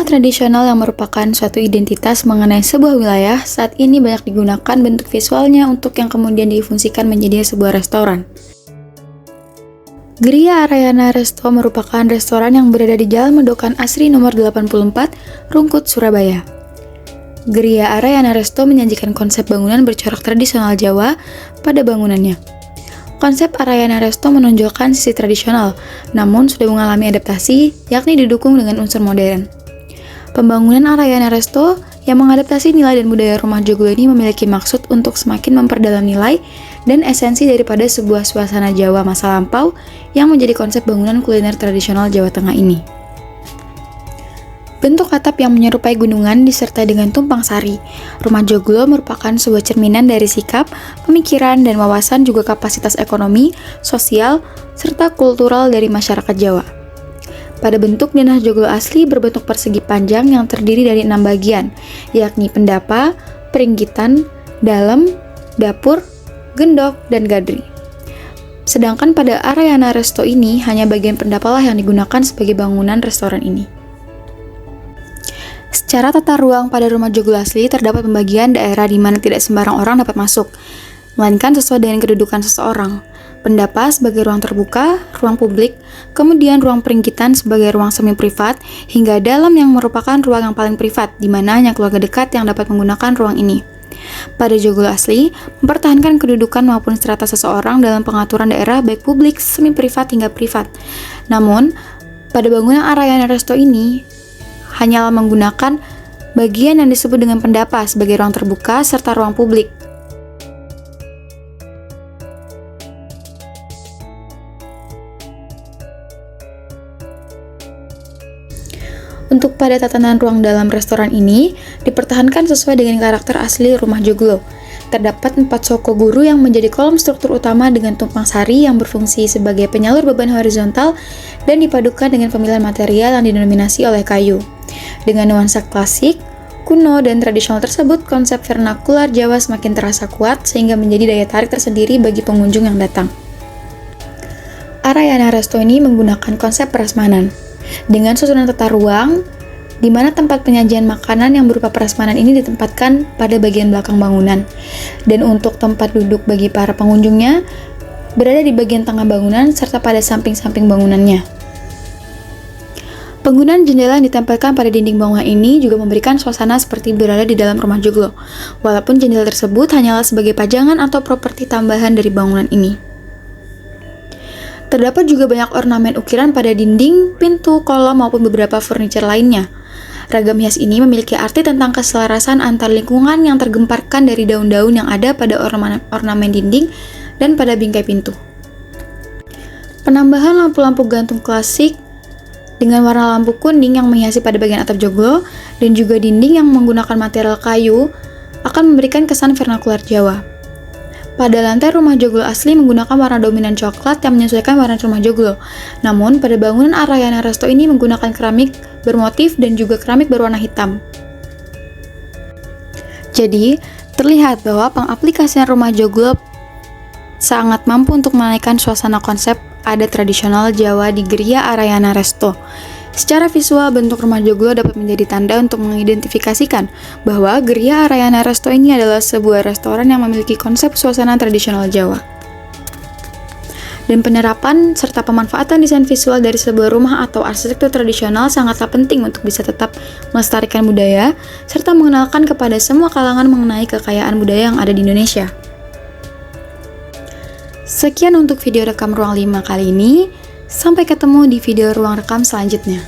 Rumah tradisional yang merupakan suatu identitas mengenai sebuah wilayah saat ini banyak digunakan bentuk visualnya untuk yang kemudian difungsikan menjadi sebuah restoran. Geria Arayana Resto merupakan restoran yang berada di Jalan Mendokan Asri nomor 84, Rungkut, Surabaya. Geria Arayana Resto menyajikan konsep bangunan bercorak tradisional Jawa pada bangunannya. Konsep Arayana Resto menonjolkan sisi tradisional, namun sudah mengalami adaptasi, yakni didukung dengan unsur modern. Pembangunan Arayana Resto yang mengadaptasi nilai dan budaya rumah joglo ini memiliki maksud untuk semakin memperdalam nilai dan esensi daripada sebuah suasana Jawa masa lampau yang menjadi konsep bangunan kuliner tradisional Jawa Tengah ini. Bentuk atap yang menyerupai gunungan disertai dengan tumpang sari. Rumah joglo merupakan sebuah cerminan dari sikap, pemikiran, dan wawasan juga kapasitas ekonomi, sosial, serta kultural dari masyarakat Jawa. Pada bentuk denah joglo asli berbentuk persegi panjang yang terdiri dari 6 bagian, yakni pendapa, peringgitan, dalem, dapur, gendok, dan gadri. Sedangkan pada Arayana Resto ini hanya bagian pendapalah yang digunakan sebagai bangunan restoran ini. Secara tata ruang pada rumah joglo asli terdapat pembagian daerah di mana tidak sembarang orang dapat masuk, melainkan sesuai dengan kedudukan seseorang. Pendapa sebagai ruang terbuka, ruang publik, kemudian ruang peringgitan sebagai ruang semi privat, hingga dalam yang merupakan ruang yang paling privat, di mana hanya keluarga dekat yang dapat menggunakan ruang ini. Pada joglo asli, mempertahankan kedudukan maupun strata seseorang dalam pengaturan daerah baik publik, semi privat hingga privat. Namun, pada bangunan Arayana Resto ini, hanyalah menggunakan bagian yang disebut dengan pendapa sebagai ruang terbuka serta ruang publik. Untuk pada tatanan ruang dalam restoran ini, dipertahankan sesuai dengan karakter asli rumah joglo. Terdapat 4 soko guru yang menjadi kolom struktur utama dengan tumpang sari yang berfungsi sebagai penyalur beban horizontal dan dipadukan dengan pemilihan material yang didominasi oleh kayu. Dengan nuansa klasik, kuno, dan tradisional tersebut, konsep vernakular Jawa semakin terasa kuat sehingga menjadi daya tarik tersendiri bagi pengunjung yang datang. Arayana Resto ini menggunakan konsep prasmanan. Dengan susunan tata ruang, di mana tempat penyajian makanan yang berupa prasmanan ini ditempatkan pada bagian belakang bangunan, dan untuk tempat duduk bagi para pengunjungnya berada di bagian tengah bangunan serta pada samping-samping bangunannya. Penggunaan jendela yang ditempelkan pada dinding bangunan ini juga memberikan suasana seperti berada di dalam rumah joglo, walaupun jendela tersebut hanyalah sebagai pajangan atau properti tambahan dari bangunan ini. Terdapat juga banyak ornamen ukiran pada dinding, pintu, kolom, maupun beberapa furniture lainnya. Ragam hias ini memiliki arti tentang keselarasan antar lingkungan yang tergemparkan dari daun-daun yang ada pada ornamen dinding dan pada bingkai pintu. Penambahan lampu-lampu gantung klasik dengan warna lampu kuning yang menghiasi pada bagian atap joglo dan juga dinding yang menggunakan material kayu akan memberikan kesan vernakular Jawa. Pada lantai rumah joglo asli menggunakan warna dominan coklat yang menyesuaikan warna rumah joglo. Namun, pada bangunan Arayana Resto ini menggunakan keramik bermotif dan juga keramik berwarna hitam. Jadi, terlihat bahwa pengaplikasian rumah joglo sangat mampu untuk menaikkan suasana konsep adat tradisional Jawa di Geria Arayana Resto. Secara visual, bentuk rumah joglo dapat menjadi tanda untuk mengidentifikasikan bahwa Geria Arayana Resto ini adalah sebuah restoran yang memiliki konsep suasana tradisional Jawa. Dan penerapan serta pemanfaatan desain visual dari sebuah rumah atau arsitektur tradisional sangatlah penting untuk bisa tetap melestarikan budaya, serta mengenalkan kepada semua kalangan mengenai kekayaan budaya yang ada di Indonesia. Sekian untuk video rekam Ruang 5 kali ini. Sampai ketemu di video ruang rekam selanjutnya.